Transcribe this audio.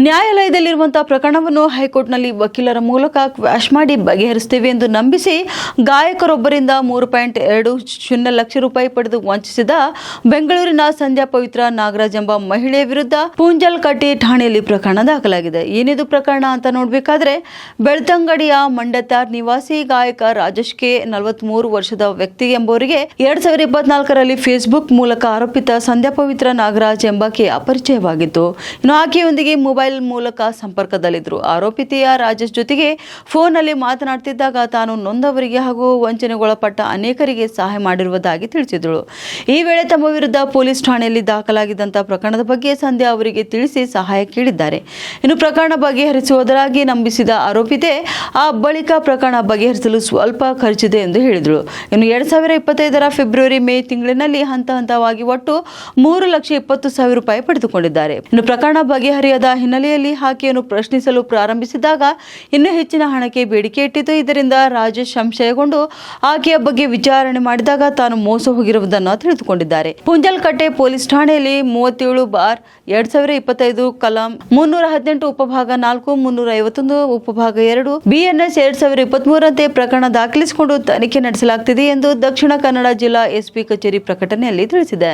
ನ್ಯಾಯಾಲಯದಲ್ಲಿರುವಂತಹ ಪ್ರಕರಣವನ್ನು ಹೈಕೋರ್ಟ್ನಲ್ಲಿ ವಕೀಲರ ಮೂಲಕ ಕ್ವಾಶ್ ಮಾಡಿ ಬಗೆಹರಿಸುತ್ತೇವೆ ಎಂದು ನಂಬಿಸಿ ಗಾಯಕರೊಬ್ಬರಿಂದ 3.20 ಲಕ್ಷ ರೂಪಾಯಿ ಪಡೆದು ವಂಚಿಸಿದ ಬೆಂಗಳೂರಿನ ಸಂಧ್ಯಾ ಪವಿತ್ರ ನಾಗರಾಜ್ ಎಂಬ ಮಹಿಳೆಯ ವಿರುದ್ಧ ಪೂಂಜಲ್ಕಟ್ಟಿ ಠಾಣೆಯಲ್ಲಿ ಪ್ರಕರಣ ದಾಖಲಾಗಿದೆ. ಏನಿದು ಪ್ರಕರಣ ಅಂತ ನೋಡಬೇಕಾದ್ರೆ, ಬೆಳ್ತಂಗಡಿಯ ಮಂಡತ್ಯಾರ್ ನಿವಾಸಿ ಗಾಯಕ ರಾಜೇಶ್ ಕೆ 43 ವರ್ಷದ ವ್ಯಕ್ತಿ ಎಂಬುವರಿಗೆ 2024ರಲ್ಲಿ ಫೇಸ್ಬುಕ್ ಮೂಲಕ ಆರೋಪಿತ ಸಂಧ್ಯಾ ಪವಿತ್ರ ನಾಗರಾಜ್ ಎಂಬಾಕೆಯ ಪರಿಚಯವಾಗಿತ್ತು. ಇನ್ನು ಆಕೆಯೊಂದಿಗೆ ಮೊಬೈಲ್ ಮೂಲಕ ಸಂಪರ್ಕದಲ್ಲಿದ್ದರು. ಆರೋಪಿತೆಯ ರಾಜೇಶ್ ಜೊತೆಗೆ ಫೋನ್ನಲ್ಲಿ ಮಾತನಾಡುತ್ತಿದ್ದಾಗ ತಾನು ನೊಂದವರಿಗೆ ಹಾಗೂ ವಂಚನೆಗೊಳಪಟ್ಟ ಅನೇಕರಿಗೆ ಸಹಾಯ ಮಾಡಿರುವುದಾಗಿ ತಿಳಿಸಿದಳು. ಈ ವೇಳೆ ತಮ್ಮ ವಿರುದ್ಧ ಪೊಲೀಸ್ ಠಾಣೆಯಲ್ಲಿ ದಾಖಲಾಗಿದ್ದಂತಹ ಪ್ರಕರಣದ ಬಗ್ಗೆ ಸಂಧ್ಯಾ ಅವರಿಗೆ ತಿಳಿಸಿ ಸಹಾಯ ಕೇಳಿದ್ದಾರೆ. ಇನ್ನು ಪ್ರಕರಣ ಬಗೆಹರಿಸುವುದರಾಗಿ ನಂಬಿಸಿದ ಆರೋಪಿತೆ ಆ ಬಳಿಕ ಪ್ರಕರಣ ಬಗೆಹರಿಸಲು ಸ್ವಲ್ಪ ಖರ್ಚಿದೆ ಎಂದು ಹೇಳಿದಳು. ಇನ್ನು 2025ರ ಫೆಬ್ರವರಿ ಮೇ ತಿಂಗಳಿನಲ್ಲಿ ಹಂತ ಹಂತವಾಗಿ ಒಟ್ಟು 3,20,000 ರೂಪಾಯಿ ಪಡೆದುಕೊಂಡಿದ್ದಾರೆ. ಇನ್ನು ಪ್ರಕರಣ ಬಗೆಹರಿಯದ ಹಿನ್ನೆಲೆಯಲ್ಲಿ ಆಕೆಯನ್ನು ಪ್ರಶ್ನಿಸಲು ಪ್ರಾರಂಭಿಸಿದಾಗ ಇನ್ನೂ ಹೆಚ್ಚಿನ ಹಣಕ್ಕೆ ಬೇಡಿಕೆ ಇಟ್ಟಿದ್ದು. ಇದರಿಂದ ರಾಜೇಶ್ ಸಂಶಯಗೊಂಡು ಆಕೆಯ ಬಗ್ಗೆ ವಿಚಾರಣೆ ಮಾಡಿದಾಗ ತಾನು ಮೋಸ ಹೋಗಿರುವುದನ್ನು ತಿಳಿದುಕೊಂಡಿದ್ದಾರೆ. ಪುಂಜಲ್ಕಟ್ಟೆ ಪೊಲೀಸ್ ಠಾಣೆಯಲ್ಲಿ 37/2025 ಕಲಂ 318 ಉಪಭಾಗ 4, 351 ಉಪಭಾಗ 2 BNS 2023ರಂತೆ ಪ್ರಕರಣ ದಾಖಲಿಸಿಕೊಂಡು ತನಿಖೆ ನಡೆಸಲಾಗುತ್ತಿದೆ ಎಂದು ದಕ್ಷಿಣ ಕನ್ನಡ ಜಿಲ್ಲಾ ಎಸ್ಪಿ ಕಚೇರಿ ಪ್ರಕಟಣೆಯಲ್ಲಿ ತಿಳಿಸಿದೆ.